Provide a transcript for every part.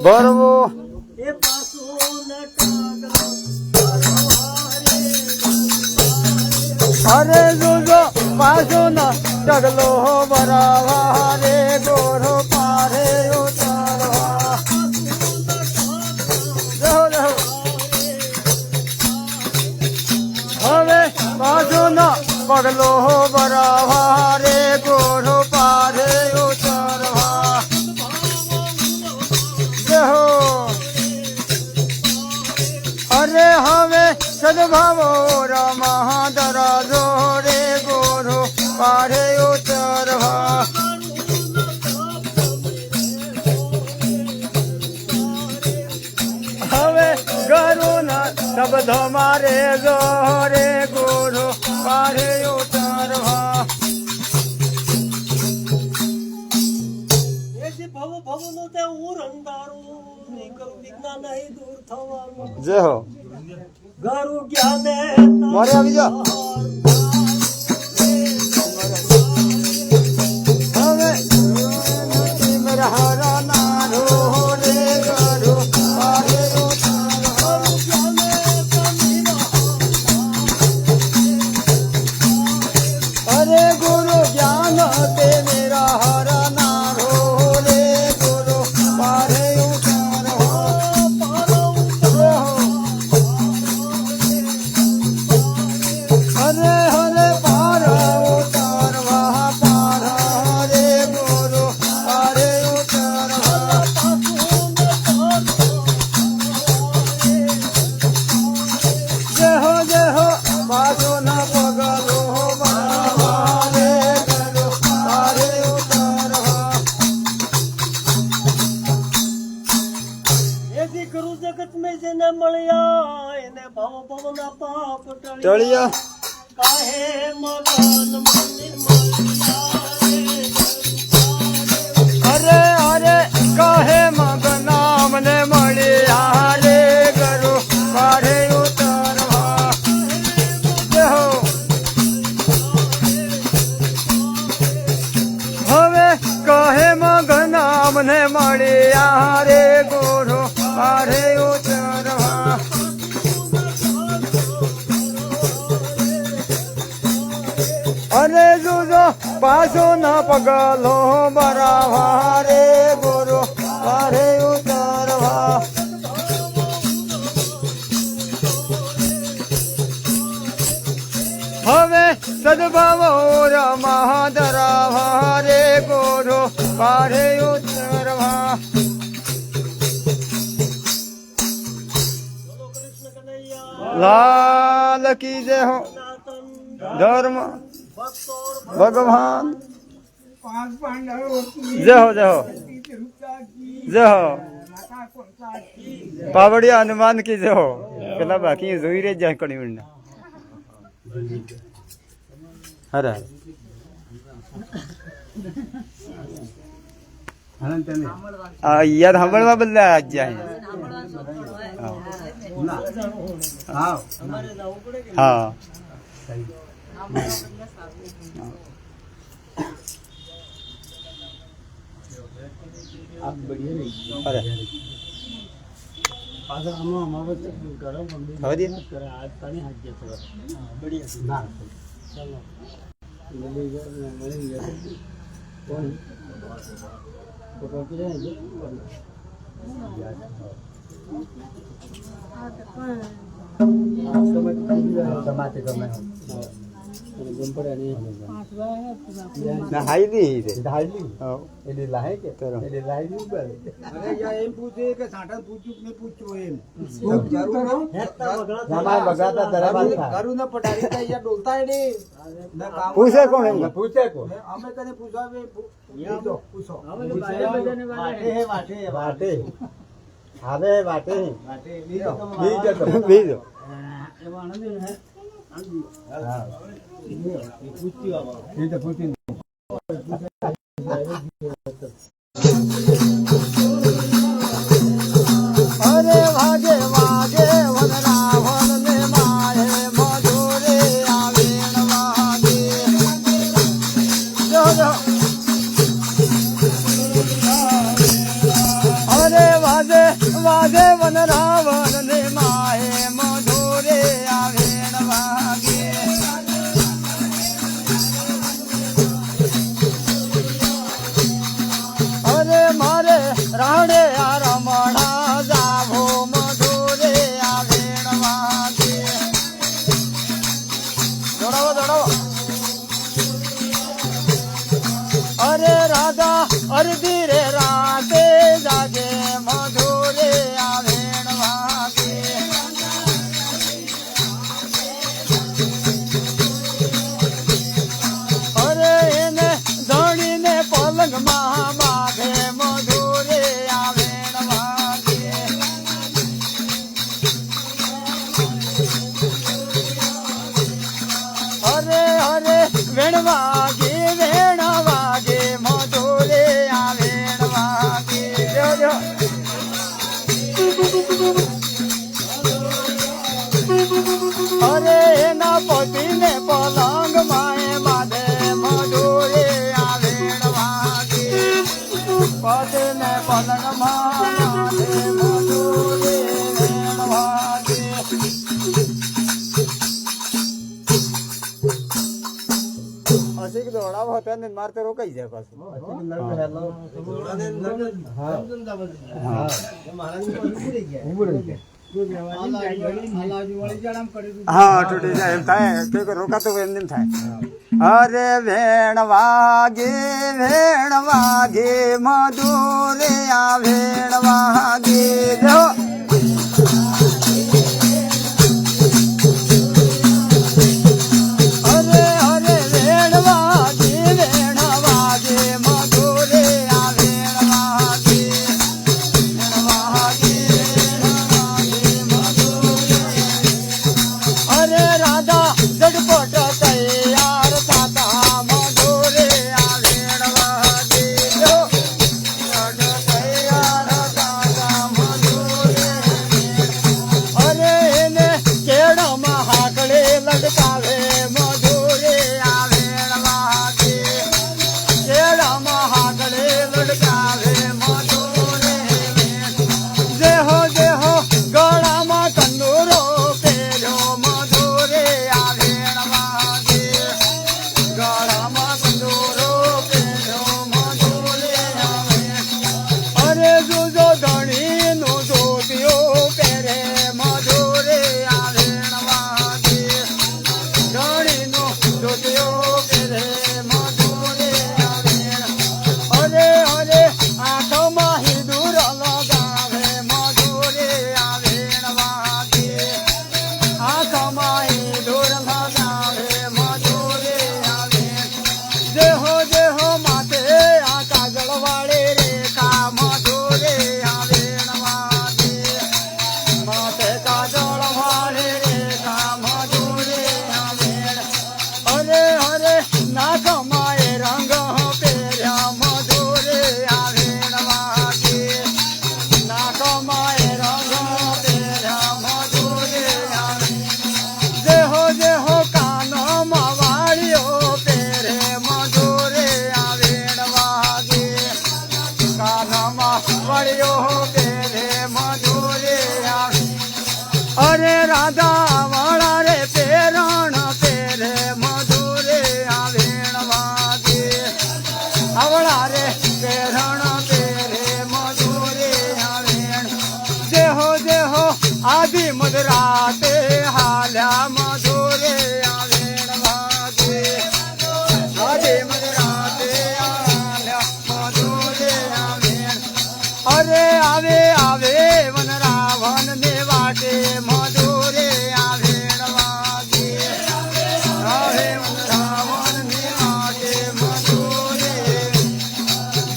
બરોબર અરે જોજો પાછો ન ટગલો બરાવા રે ગોરો પારે ઉતારવા હવે પાછો ન પગલો બરાવા રે ગોરો પારે ઉતારવા અરે હવે સદભાવો રમા દરાજો રે ગોરો પારે ઉતરવા હવે ગરુના શબ્દ મારે જો રે ગોરો પારે ઉતરવા જય હો ગારું જ્ઞાને મારે આવી જા હવે મેરા હારા નારો રે ગરો પારે અરે ગુરુ જ્ઞાન તે મેરા હારા નારો રે ગુરુ પારે ટળિયા કાહે મગન અરે અરે કાહે મગના મને મળ્યા રે ગરો પારે ઉતરવા હવે કાહે મગના મને મળ્યા રે ગોરો પારે ઉતરવા અરે જોજો પાછો ના પગલો બરાવા રે ગોરો પારે ઉતરવા હવે સદભાવો રમા દરાવા રે ગોરો પારે ઉતરવા લાલ કી જય હો ધર્મ ભગવાન જય હો જય હો જય હો પાવડિયા હનુમાન કી જય હો પેલા બાકી જોઈ રે જાય કણી મીંડા હરે યાર સાંભળવા બદલે આજ જાય હા आप बढ़िया नहीं अरे पासा हम हमारे गरम बंदे हो दिया कर आज पानी हाथ दिया थोड़ा बढ़िया ना चलो मिलेगा कौन फोटो के लिए समाते करना है ના હાઈલી છે ढाली હા એટલે લાહે કે તરો એટલે લાહે ની ઉપર અરે યા એમ પૂછે કે સાઠા પૂછ્યું કે પૂછ્યું એમ હમાર બગાતા દરબાર થા કરું ના પટારી તા યા ડોલતા એડે ના કામ પૂછે કોણ એમ પૂછે કો અમે કને પૂછાવે પૂછો વાટે હે વાટે વાટે હવે વાટે માટે બીજો બીજો એ આનંદ હે હા એ પૂછ્યું આ એ તો પૂછ્યું અરે વાગે વાગે વનરા વન ને મારે મધુરે આવેણ વાગે જો જો અરે વાગે અડધી રે રાતે જાગે મધુરે આ વેણ વાગે અરે એને ધણીને પલંગમાં બાંધે મધુરે આ વેણ વાગે અરે અરે વેણ વાગે મધુરે આ વેણ વાગે જો અરે એના પતિને પલંગ માએ બાંધે મધુરે આ વેણ વાગે પતિને પલંગ માં બાંધે મધુરે વેણ વાગે અસિક દોડાવો હતો ને મારે તો રોકાઈ જાય પાછું હા તૂટી જાય એમ થાય કે રોકાતો એમ થાય અરે વેણ વાગે મધુરે આ વેણ વાગે જો લડકાવે મધુરે આ વેણ વાગે કેળામાં હાકડે લડકાવે મધુરે દેહો દેહો ગળામાં કંદોરો પહેર્યો મધુરે આ વેણ વાગે ગળામાં કંદોરો પહેર્યો મધુરે આ વેણ અરે જોજો ધણીનો ધોતિયો પહેરે મધુરે આ વેણ વાગે ધણીનો ધોતિયો પહેરે મધુરે આ વેણ અરે અરે આંખમાં હિંદુર લગાવે મધુરે આ વેણ વાગે આંખમાં હિંદુર લગાવે મધુરે આ વેણ દેહો દેહો માથે આ કાજળ વાળે રેખા મધુરે આ વેણ વાગે માથે કાજળ વાળે રેખા મધુરે આ વેણ અરે અરે નાકમાં એ રંગ પહેર્યા મધુરે આ વેણ વાગે નાકમાં એ રંગ પહેર્યા મધુરે આ વેણ દેહો દેહો કાનમાં વાળીઓ પહેરે મધુરે આ વેણ વાગે કાનમાં વાળીઓ પહેરે મધુરે આ અરે રાધા વાળા રે પેરણ પહેરે મધુરે આ વેણ વાગે આવડા રે પેરણ પહેરે મધુરે આ વેણ દેહો દેહો આદિ મધરાતે હાલ્યા મધુરે આ વેણ વાગે આદિ મધરાતે હાલ્યા મધુરે આ વેણ અરે આવે આવે વન રાવણ ને વાટે મધુરે આ વેણ વાગે આવે વન રાવણ ને વાટે મધુરે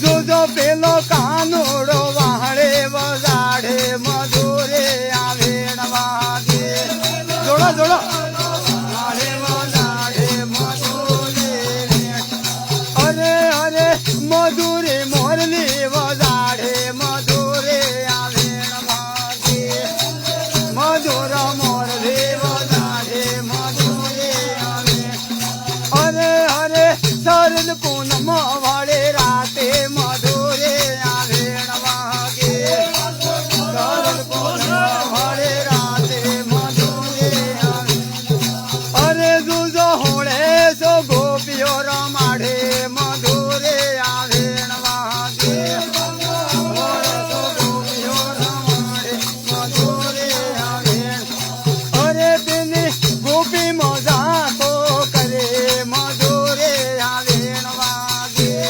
જોજો પેલો કાનોડો વાહડે વગાડે મધુરે આ વેણ વાગે જોડો જોડો વાહડે વગાડે મધુરે વેણ અરે અરે મધુરે મોરલી વગાડે મધુરે આ વેણ વાગે મધુર મોરલી વગાડે મધુરે આ વેણ અરે અરે સરલ પૂનમ વાળે રાતે મધુરે આ વેણ વાગે સરલ પૂનમ વાળે રાતે મધુરે આ વેણ અરે જુજો હોળે સો ગોપીઓ રમાડે મધુરે આ વેણ વાગે હોળે સો ગોપીઓ રમાડે મધુરે આ વેણ અરે પેલી ગોપી મજા તો કરે મધુરે આ વેણ વાગે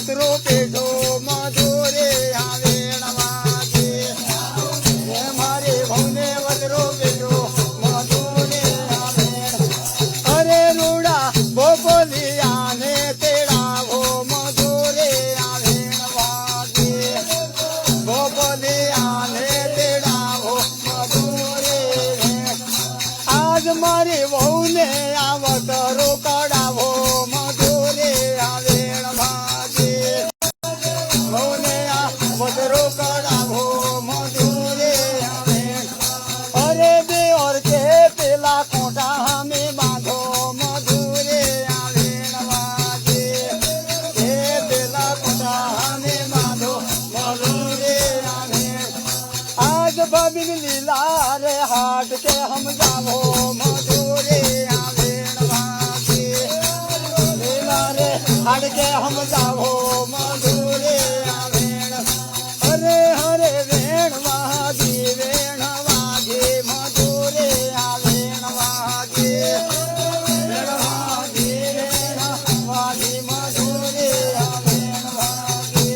વતરો પેઢો મધુરે આવે નવાજે મારે ભવને વતરો પેઢો મધુરે આવે અરે રૂડા ગોપલિયા ને તેડાવો મધુરે આવે નવાજે ગોપલિયા ને તેડાવો મધુરે આજ મારી વહુને આવત રોકડાવો મધુરે આવે ભાગે વહુને આવત રોકડાવો મધુરે આવે અરે દેવર કે પેલા કોટા હમે બાંધો મધુરે આવે ભાગે એ પેલા કોટા હમે બાંધો મધુરે આવે आज बबिन लीला रे हाट के हम जावो मधुरे आवे भागे लीला रे हाट के हम जावो मधुरे आवे हरे हरे वेण वागे मधुरे आवे वागे वेण वागे मधुरे आवे वागे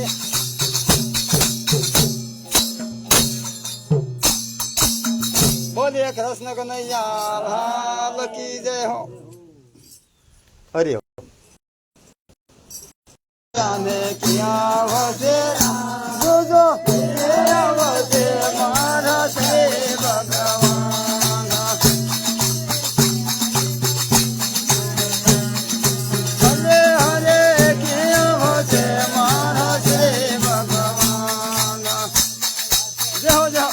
बोलिए कृष्ण कन्हैया लाल की जय हो हरि जाने किया वसे जो जो किया वसे मारा से भगवान हरे हरे किया वसे मारा से भगवान जय हो जय हो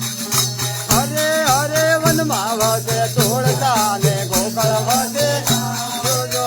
हरे हरे वन मावसे तोड़ता ने गोकल वसे जो जो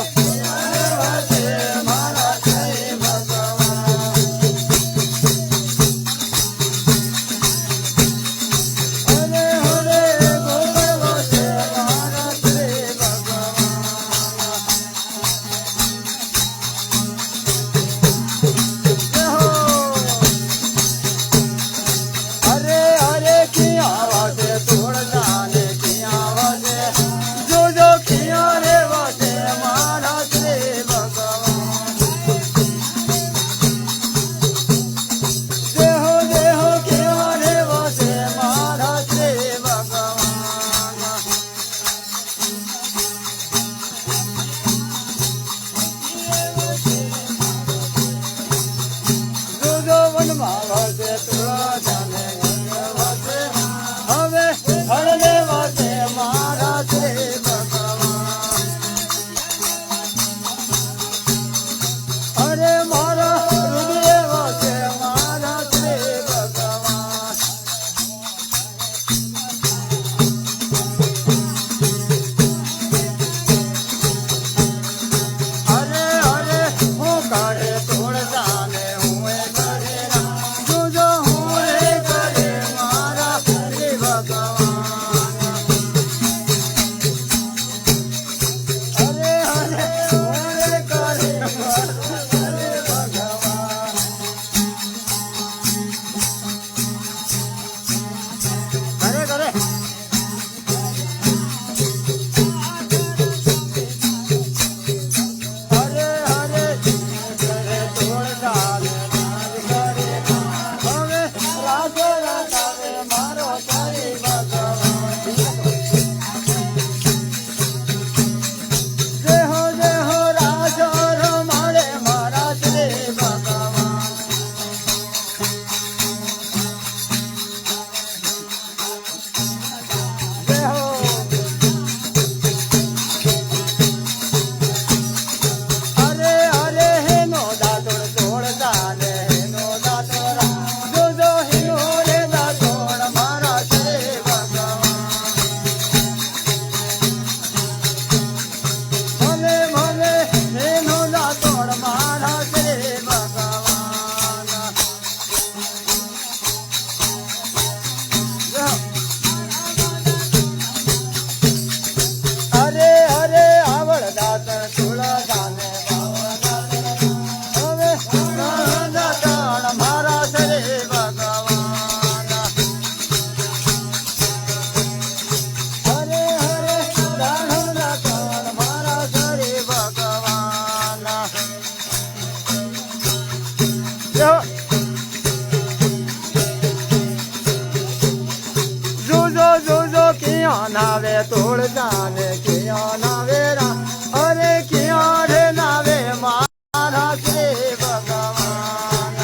તોડ જાને ક્યાં નાવે રામ અરે ક્યાં રે નાવે મારા શ્રી ભગવાન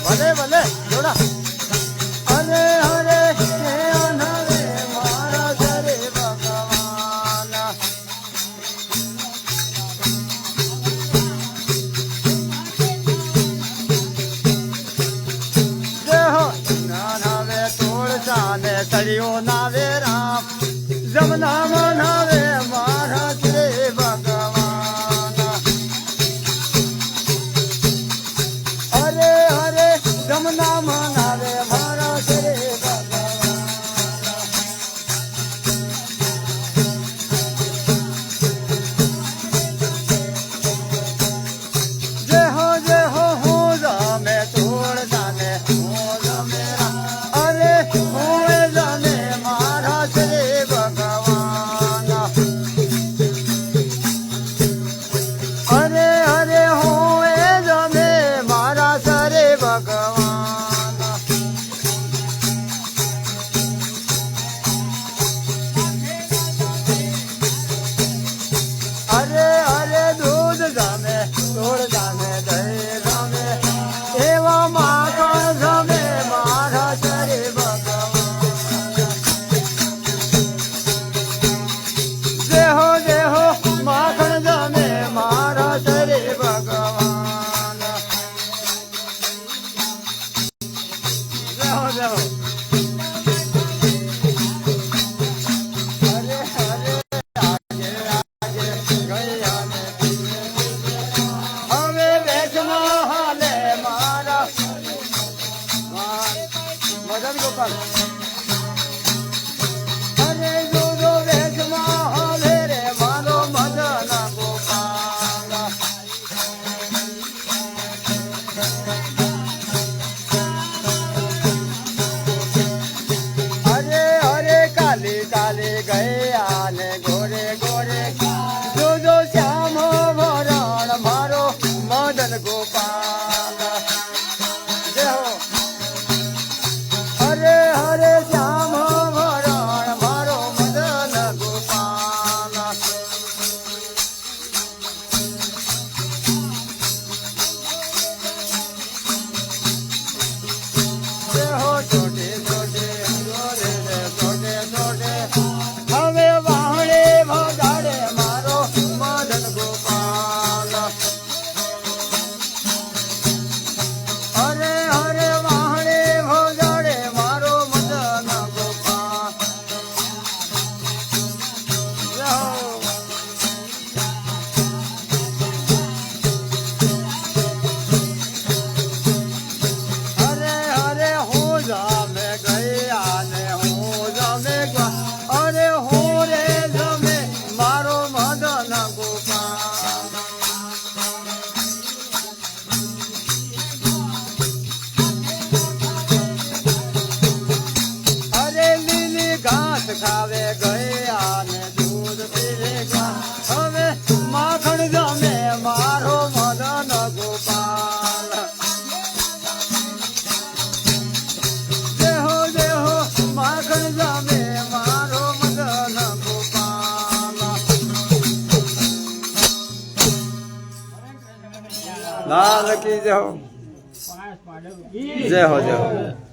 ભલે ભલે જોડા અરે હરે ક્યાં નાવે મારા શ્રી ભગવાન નાવે તોડ જાને તળિયો નાવે રામ જમના નાવે મારા શ્રી ભગવાન હરે હરે જમના નાવે મારા શ્રી ભગવાન જય હો જામે તોડ જાને હો જામે રામ અરે હોએ જાને મારા શ્રી ભગવાન અરે હરે હોએ જાને મારા શ્રી ભગવાન અરે અરે દૂધ જામે તોડ જામે દહીં જામે એવા માખણ જામે મારા શ્રી ભગવાન દેહો માખણ જામે મારા શ્રી ભગવાન દેહો હરે હરે આગે આગે ગયા ને હવે વેચમાં હાલે મારા મદન ગોપાલ અરે જોજો વેચમાં હાલે રે મારો મદન ગોપાલ અરે અરે કાલી કાલી ગયા ને ગોરે ગોરે જોજો શ્યામ વરણ મારો મદન ગોપાલ જય હો હરે હરે શ્યામ વરણ મારો મદન ગોપાલ જય હો છોટે છોટે ગોરે રે છોટે છોટે હવે વાહણે ભગાડે મારો મદન ગોપાલ હરે હરે વાહણે ભગાડે મારો મદન ગોપાલ જય હો હરે હરે હો જામે ગયા ને હો જામે ગયા અરે હો રે જમે મારો મદન ગોપાલ અરે લીલી ઘાસ ખાવે ગયા ને દૂધ પીવે ગયા હવે માખણ જમે મારો મદન ગોપાલ દેહો માખણ જામે મારો મદન ગોપાલ લાલ કી જય હો પાંચ પાડે જય હો જય હો